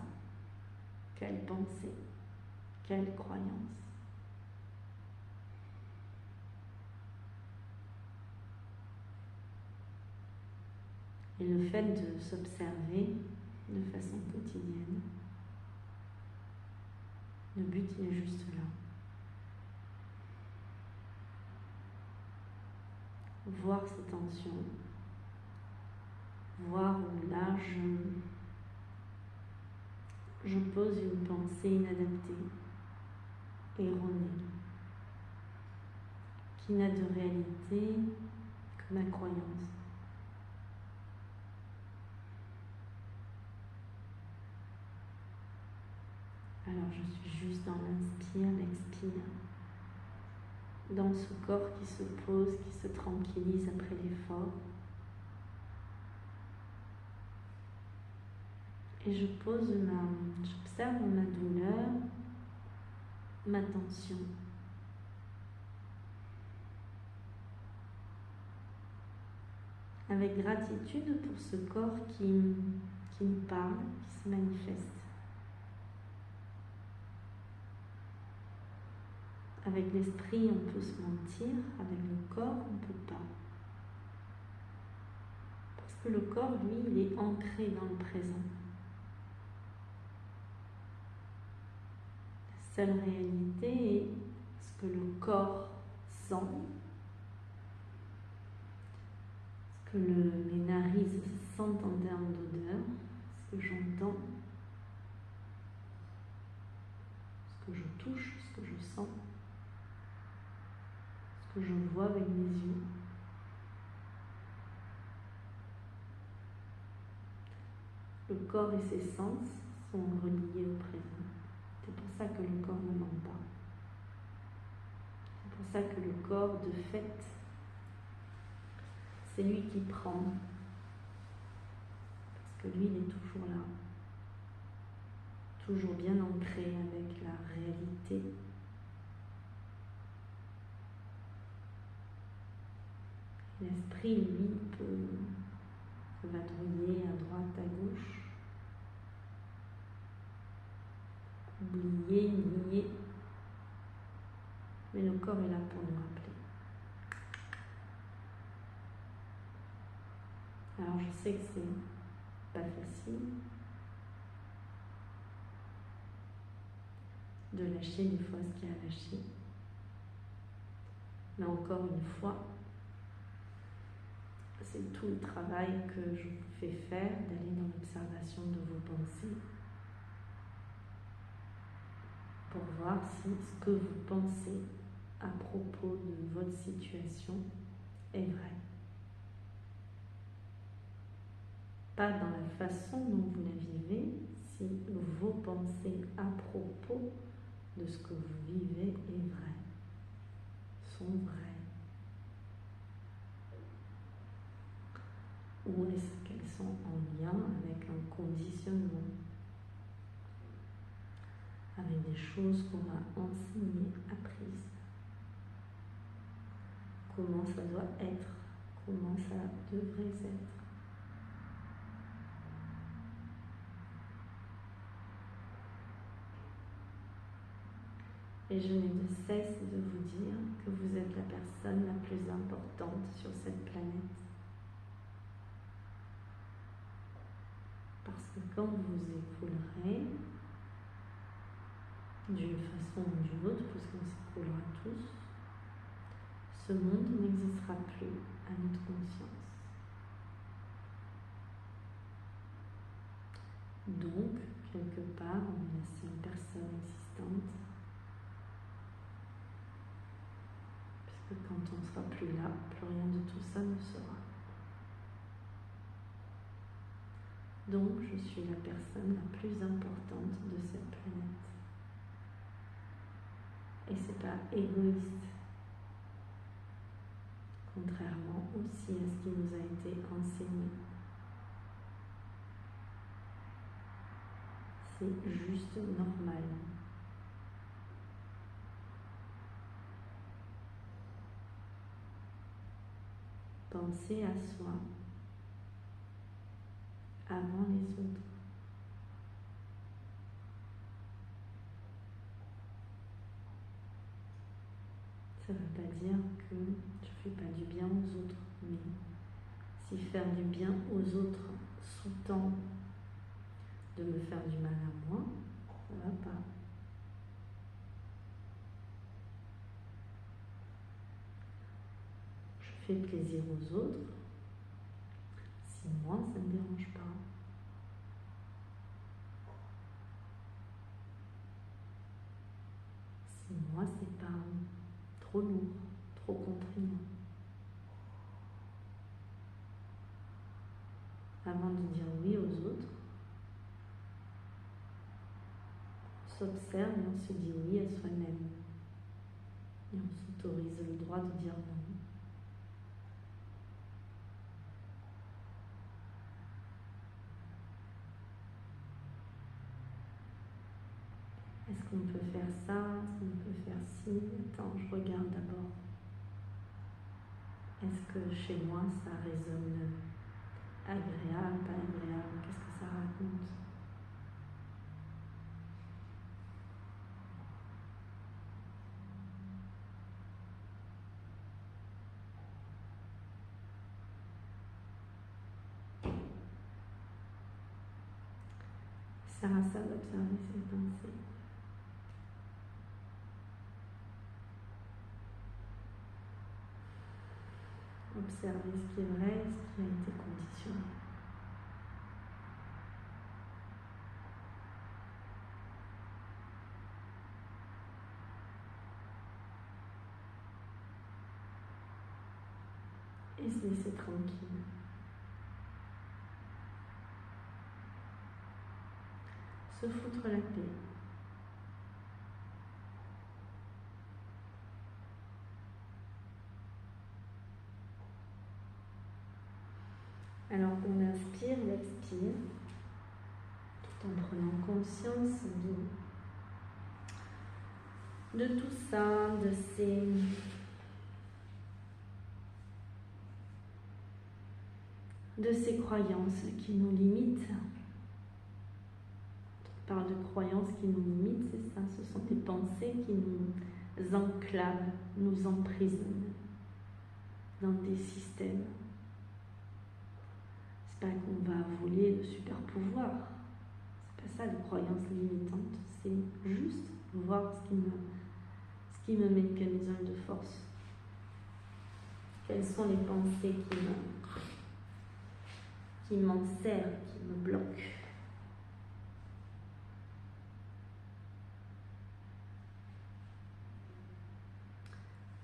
Quelle pensée? Quelle croyance? Et le fait de s'observer de façon quotidienne, le but il est juste là. Voir ces tensions, voir où là je pose une pensée inadaptée, erronée, qui n'a de réalité que ma croyance. Alors je suis juste dans l'inspire, l'expire, dans ce corps qui se pose, qui se tranquillise après l'effort. Et j'observe ma douleur, ma tension. Avec gratitude pour ce corps qui nous parle, qui se manifeste. Avec l'esprit, on peut se mentir, avec le corps, on ne peut pas. Parce que le corps, lui, il est ancré dans le présent. La seule réalité est ce que le corps sent, ce que les narises sentent en termes d'odeur, ce que j'entends, ce que je touche, ce que je sens, ce que je vois avec mes yeux. Le corps et ses sens sont reliés au présent. C'est pour ça que le corps ne ment pas. C'est pour ça que le corps, de fait, c'est lui qui prend. Parce que lui, il est toujours là. Toujours bien ancré avec la réalité. L'esprit, lui, peut vadrouiller à droite, à gauche, oublier, nier. Mais le corps est là pour nous rappeler. Alors je sais que c'est pas facile de lâcher des fois ce qu'il y a à lâcher. Mais encore une fois, c'est tout le travail que je vous fais faire, d'aller dans l'observation de vos pensées pour voir si ce que vous pensez à propos de votre situation est vrai. Pas dans la façon dont vous la vivez, si vos pensées à propos de ce que vous vivez est vrai, sont vraies. Ou est-ce qu'elles sont en lien avec un conditionnement, avec des choses qu'on m'a enseignées, apprises. Comment ça doit être, comment ça devrait être. Et je n'ai de cesse de vous dire que vous êtes la personne la plus importante sur cette planète. Parce que quand vous écoulerez, d'une façon ou d'une autre, puisqu'on s'écoulera tous, ce monde n'existera plus à notre conscience. Donc, quelque part, on est la seule personne existante, puisque quand on ne sera plus là, plus rien de tout ça ne sera. Donc, je suis la personne la plus importante de cette planète. Et c'est pas égoïste, contrairement aussi à ce qui nous a été enseigné. C'est juste normal. Penser à soi avant les autres. Ça ne veut pas dire que je ne fais pas du bien aux autres, mais si faire du bien aux autres sous-tend de me faire du mal à moi, ça ne va pas. Je fais plaisir aux autres, si moi ça ne me dérange pas. Si moi c'est pas trop lourd, trop contraignant. Avant de dire oui aux autres, on s'observe et on se dit oui à soi-même. Et on s'autorise le droit de dire non. Est-ce qu'on peut faire ça? Est-ce qu'on peut faire ci? Attends, je regarde d'abord. Est-ce que chez moi ça résonne agréable, pas agréable? Qu'est-ce que ça raconte? Ça sert à ça d'observer ses pensées. Observer ce qui est vrai et ce qui a été conditionné. et se laisser tranquille. Se foutre la paix. Alors on inspire, on expire, tout en prenant conscience de tout ça, de ces croyances qui nous limitent. On parle de croyances qui nous limitent, c'est ça, ce sont des pensées qui nous enclavent, nous emprisonnent dans des systèmes. C'est pas qu'on va voler le super pouvoir, c'est pas ça les croyances limitantes, c'est juste voir ce qui me met une camisole de force. Quelles sont les pensées qui m'enserrent, qui me bloquent.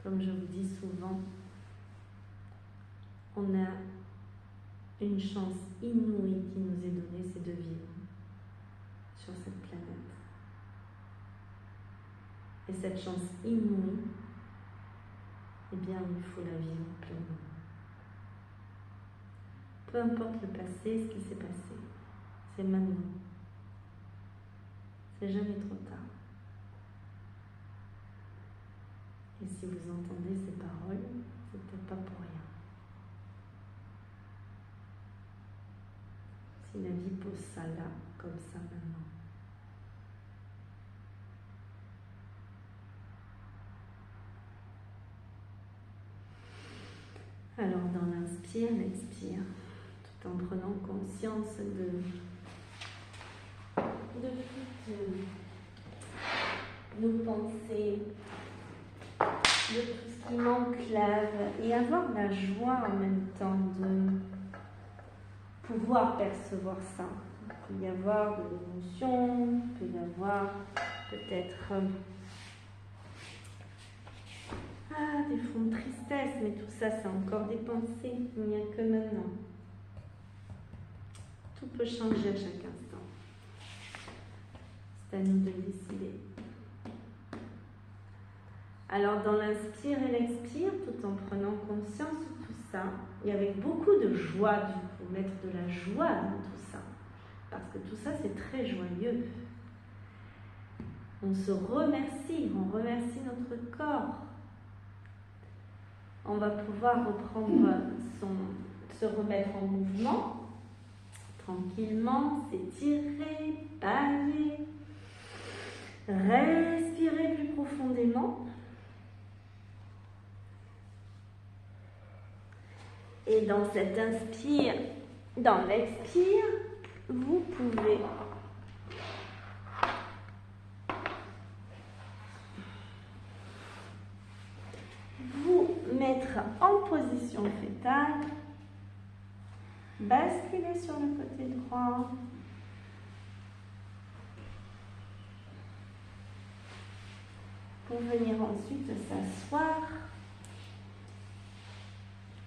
Comme je vous dis souvent, on a une chance inouïe qui nous est donnée, c'est de vivre sur cette planète. Et cette chance inouïe, eh bien, il faut la vivre pleinement. Peu importe le passé, ce qui s'est passé, c'est maintenant. C'est jamais trop tard. Et si vous entendez ces paroles, c'est peut-être pas pour rien. Si la vie pose ça là, comme ça maintenant. Alors dans l'inspire, l'expire, tout en prenant conscience de toutes nos pensées, de tout ce qui m'enclave, et avoir la joie en même temps de pouvoir percevoir ça. Il peut y avoir de l'émotion, il peut y avoir peut-être des fonds de tristesse, mais tout ça, c'est encore des pensées. Il n'y a que maintenant. Tout peut changer à chaque instant. C'est à nous de décider. Alors, dans l'inspire et l'expire, tout en prenant conscience de tout ça, et avec beaucoup de joie, du coup, mettre de la joie dans tout ça, parce que tout ça, c'est très joyeux. On se remercie, on remercie notre corps. On va pouvoir reprendre se remettre en mouvement, tranquillement, s'étirer, bailler, respirer plus profondément. Et dans cet inspire, dans l'expire, vous pouvez vous mettre en position fétale, basculer sur le côté droit, pour venir ensuite s'asseoir.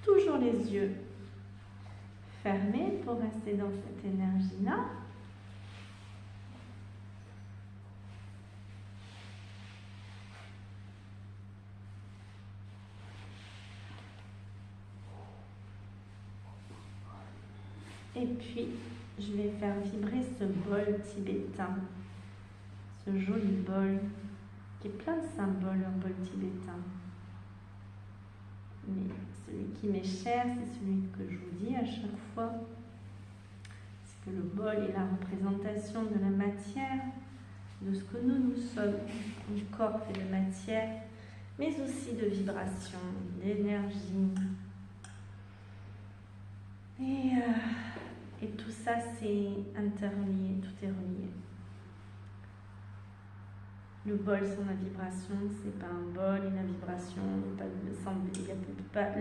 Toujours les yeux fermés pour rester dans cette énergie-là. Et puis, je vais faire vibrer ce bol tibétain, ce joli bol qui est plein de symboles, un bol tibétain. Mais celui qui m'est cher, c'est celui que je vous dis à chaque fois. C'est que le bol est la représentation de la matière, de ce que nous sommes. Le corps fait de matière, mais aussi de vibration, d'énergie. Et tout ça, c'est interlié, tout est relié. Le bol sans la vibration, c'est pas un bol, et la vibration,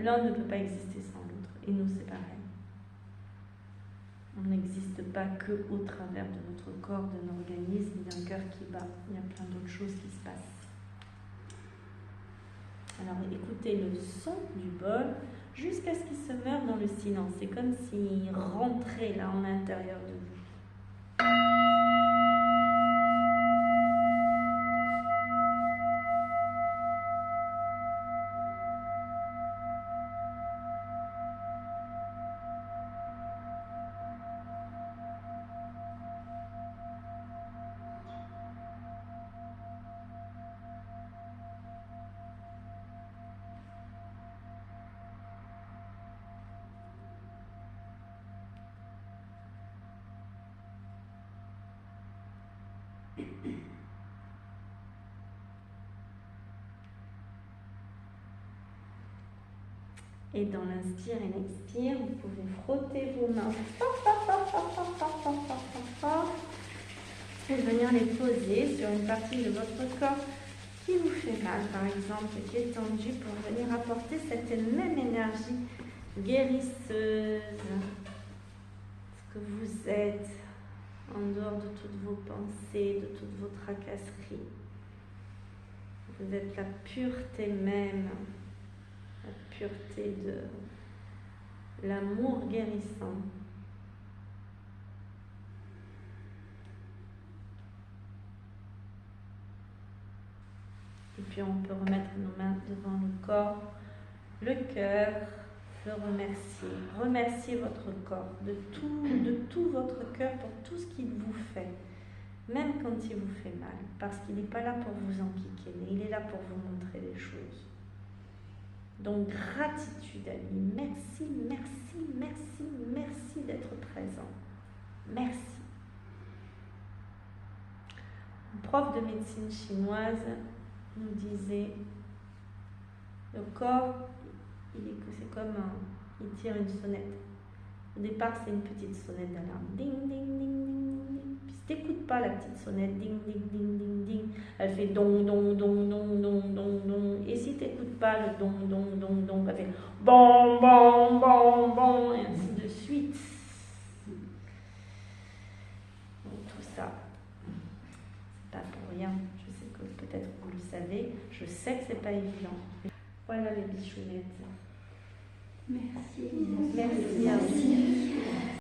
l'un ne peut pas exister sans l'autre. Et nous, c'est pareil. On n'existe pas que au travers de notre corps, d'un organisme, d'un cœur qui bat. Il y a plein d'autres choses qui se passent. Alors, écoutez le son du bol. jusqu'à ce qu'il se meure dans le silence. C'est comme s'il rentrait là en l'intérieur de vous. Et dans l'inspire et l'expire, vous pouvez frotter vos mains et venir les poser sur une partie de votre corps qui vous fait mal, par exemple, qui est tendue, pour venir apporter cette même énergie guérisseuse. Ce que vous êtes en dehors de toutes vos pensées, de toutes vos tracasseries. Vous êtes la pureté même. La pureté de l'amour guérissant. Et puis on peut remettre nos mains devant le corps, le cœur, le remercier. Remerciez votre corps de tout votre cœur pour tout ce qu'il vous fait, même quand il vous fait mal, parce qu'il n'est pas là pour vous enquiquiner, il est là pour vous montrer les choses. Donc, gratitude à lui. Merci, merci, merci, merci d'être présent. Merci. Un prof de médecine chinoise nous disait, le corps, c'est comme il tire une sonnette. Au départ, c'est une petite sonnette d'alarme. Ding, ding, ding, ding, ding. Puis si tu n'écoutes pas la petite sonnette, ding, ding, ding, ding, ding, elle fait don, don, don, don, don, don, don. Et si tu n'écoutes pas le don, don, don, don, elle fait bon, bon, bon, bon, et ainsi de suite. Donc tout ça, c'est pas pour rien. Je sais que peut-être vous le savez. Je sais que c'est pas évident. Voilà les bichounettes. Merci. Merci à vous.